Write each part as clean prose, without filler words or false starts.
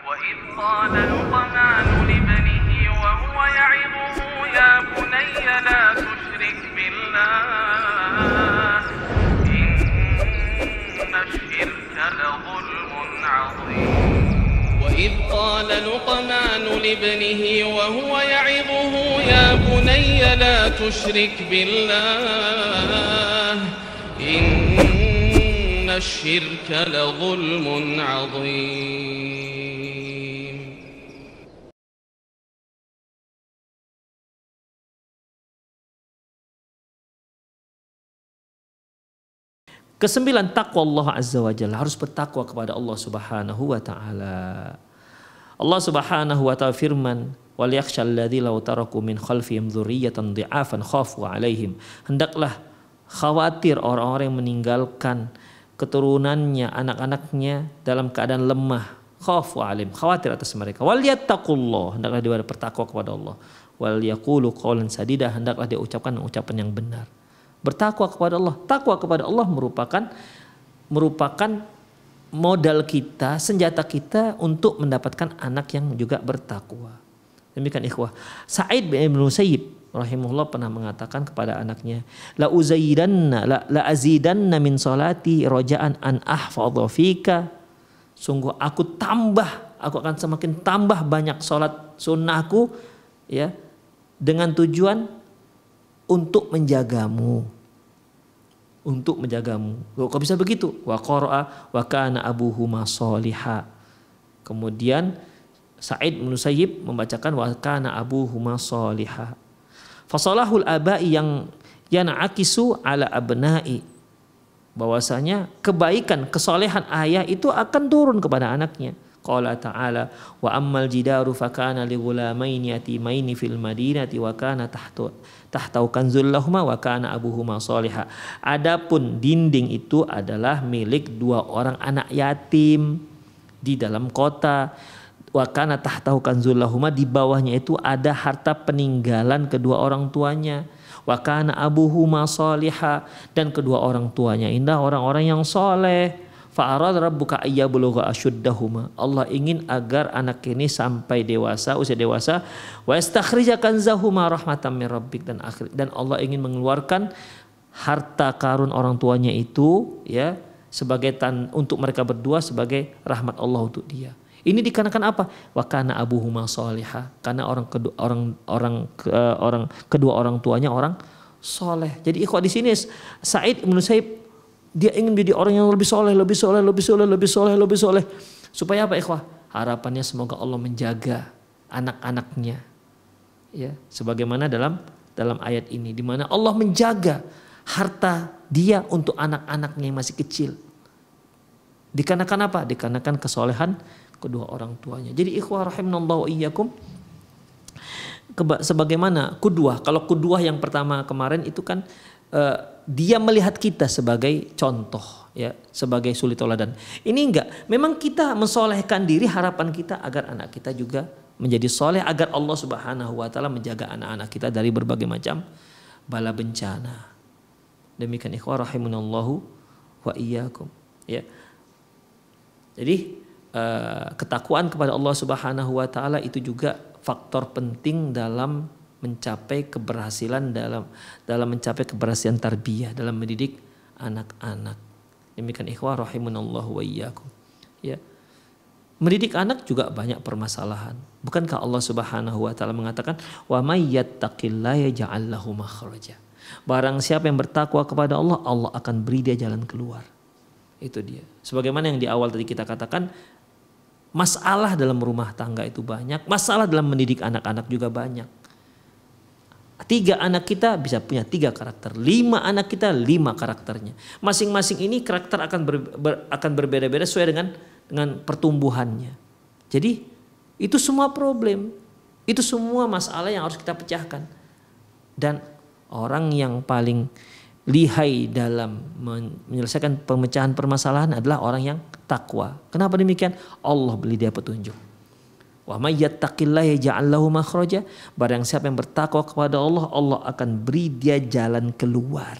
وإذ قال لقمان لابنه وهو يعظه يا بني لا تشرك بالله إن الشرك لظلم عظيم وإذ قال لقمان لابنه وهو يعظه يا بني لا تشرك بالله إن الشرك لظلم عظيم. Kesembilan, takwa Allah Azza wa Jalla, harus bertakwa kepada Allah Subhanahu wa taala. Allah Subhanahu wa taala firman, "Wal yakhshal ladzi law taraku min khalfihim dzurriyyatan dhi'afan khafu 'alaihim." Hendaklah khawatir orang-orang yang meninggalkan keturunannya, anak-anaknya dalam keadaan lemah. Khafu 'alaihim, khawatir atas mereka. Wal yattaqullah, hendaklah dia bertakwa kepada Allah. Wal yaqulu qawlan sadida, hendaklah dia ucapkan ucapan yang benar. Bertakwa kepada Allah. Takwa kepada Allah merupakan modal kita, senjata kita untuk mendapatkan anak yang juga bertakwa. Demikian ikhwah. Sa'id bin Musayyib rahimahullah pernah mengatakan kepada anaknya, la azidanna min salati raja'an an ahfadha fika. Sungguh aku akan semakin tambah banyak salat sunnahku ya, dengan tujuan untuk menjagamu. Untuk menjagamu. Kok bisa begitu? Wa qara'a wa kana abuhuma sholiha. Kemudian Sa'id bin Musayyib membacakan wa kana abuhuma sholiha. Fasalahul aba'i yang yan'akisu ala abna'i. Bahwasanya kebaikan, kesolehan ayah itu akan turun kepada anaknya. Qala ta'ala wa ammal jidaru fakana li ghulamaini yatimaini fil madinati wa kana tahtau kanzul lahuma wa kana abuhuma sholiha. Adapun dinding itu adalah milik dua orang anak yatim di dalam kota. Wa kana tahtau kanzul lahuma, di bawahnya itu ada harta peninggalan kedua orang tuanya. Wa kana abuhuma sholiha, dan kedua orang tuanya indah orang-orang yang soleh. Fa'arad rabbuka ayyabulugha ashuddahuma. Allah ingin agar anak ini sampai dewasa, usia dewasa. Wa yastakhrija kanzahuma rahmatan min rabbik, dan Allah ingin mengeluarkan harta karun orang tuanya itu ya sebagai untuk mereka berdua sebagai rahmat Allah untuk dia. Ini dikarenakan apa? Wa kana abuhuma sholiha, karena kedua orang tuanya orang soleh. Jadi ikhwah di sini Sa'id bin Musayyib dia ingin menjadi orang yang lebih soleh. Supaya apa ikhwah? Harapannya semoga Allah menjaga anak-anaknya. Ya, sebagaimana dalam ayat ini, di mana Allah menjaga harta dia untuk anak-anaknya yang masih kecil. Dikarenakan apa? Dikarenakan kesolehan kedua orang tuanya. Jadi ikhwah rahimanallahu wa iyyakum, sebagaimana kudwah. Kalau kudwah yang pertama kemarin itu kan dia melihat kita sebagai contoh ya, sebagai suri tauladan. Ini enggak, memang kita mensolehkan diri, harapan kita agar anak kita juga menjadi soleh, agar Allah Subhanahu wa taala menjaga anak-anak kita dari berbagai macam bala bencana. Demikian ikhwah rahimanallahu wa iyyakum ya. Jadi ketakwaan kepada Allah Subhanahu wa taala itu juga faktor penting dalam mencapai keberhasilan dalam mencapai keberhasilan tarbiyah, dalam mendidik anak-anak. Demikian ikhwah rahimanallahu wa iyyakum. Ya. Mendidik anak juga banyak permasalahan. Bukankah Allah Subhanahu wa taala mengatakan wa may yattaqillaha yaj'al lahu makhraja. Barang siapa yang bertakwa kepada Allah, Allah akan beri dia jalan keluar. Itu dia. Sebagaimana yang di awal tadi kita katakan, masalah dalam rumah tangga itu banyak, masalah dalam mendidik anak-anak juga banyak. 3 anak kita bisa punya 3 karakter, 5 anak kita 5 karakternya. Masing-masing ini karakter akan berbeda-beda sesuai dengan pertumbuhannya. Jadi itu semua problem, itu semua masalah yang harus kita pecahkan. Dan orang yang paling lihai dalam menyelesaikan pemecahan permasalahan adalah orang yang takwa. Kenapa demikian? Allah beri dia petunjuk. Wa may yattaqillaha yaj'al lahu makhraja. Barang siapa yang bertakwa kepada Allah, Allah akan beri dia jalan keluar.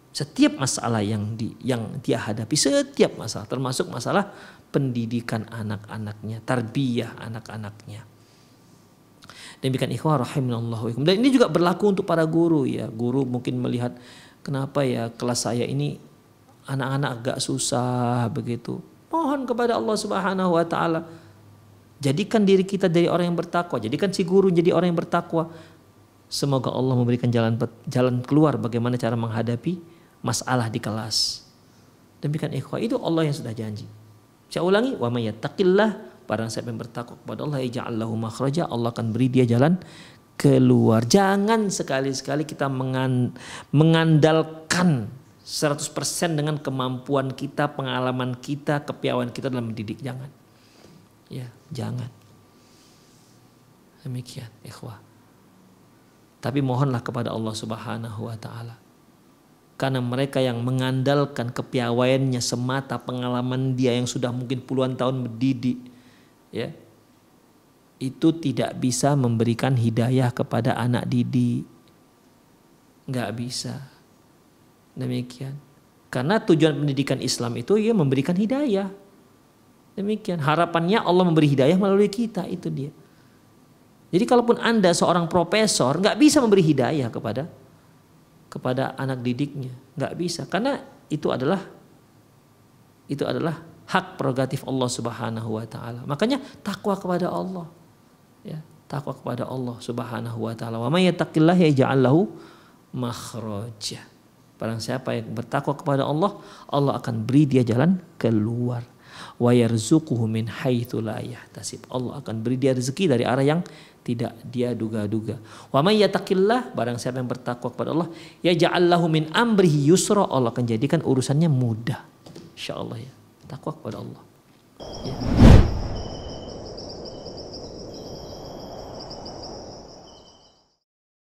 Setiap masalah yang dia hadapi, setiap masalah, termasuk masalah pendidikan anak-anaknya, tarbiyah anak-anaknya. Demikian ikhwah rahimanallahu ikum. Dan ini juga berlaku untuk para guru ya. Guru mungkin melihat kenapa ya kelas saya ini anak-anak agak susah begitu. Mohon kepada Allah Subhanahu wa taala, jadikan diri kita dari orang yang bertakwa, jadikan si guru jadi orang yang bertakwa. Semoga Allah memberikan jalan keluar bagaimana cara menghadapi masalah di kelas. Demikian ikhwah, itu Allah yang sudah janji. Saya ulangi, wa may yattaqillah, barang siapa yang bertakwa kepada Allah, yaj'al lahu makhraja, Allah akan beri dia jalan keluar. Jangan sekali-sekali kita mengandalkan 100% dengan kemampuan kita, pengalaman kita, kepiawaian kita dalam mendidik. Jangan. Ya, jangan. Demikian, ikhwah. Tapi mohonlah kepada Allah Subhanahu wa taala. Karena mereka yang mengandalkan kepiawaiannya semata, pengalaman dia yang sudah mungkin puluhan tahun mendidik, ya, itu tidak bisa memberikan hidayah kepada anak didik. Nggak bisa. Demikian. Karena tujuan pendidikan Islam itu ya memberikan hidayah. Demikian. Harapannya Allah memberi hidayah melalui kita, itu dia. Jadi kalaupun Anda seorang profesor nggak bisa memberi hidayah kepada anak didiknya, nggak bisa, karena itu adalah hak prerogatif Allah Subhanahu wa taala. Makanya takwa kepada Allah. Ya, takwa kepada Allah Subhanahu wa taala. Wa may yattaqillaha yaj'al lahu makhraja. Barang siapa yang bertakwa kepada Allah, Allah akan beri dia jalan keluar. Wa yarzuquhu min haitsu la yahtasib. Allah akan beri dia rezeki dari arah yang tidak dia duga-duga. Wa may yattaqillah, barang siapa yang bertakwa kepada Allah, yaj'al lahu min amrihi yusra, Allah akan jadikan urusannya mudah. Insyaallah ya. Takwa kepada Allah. Ya.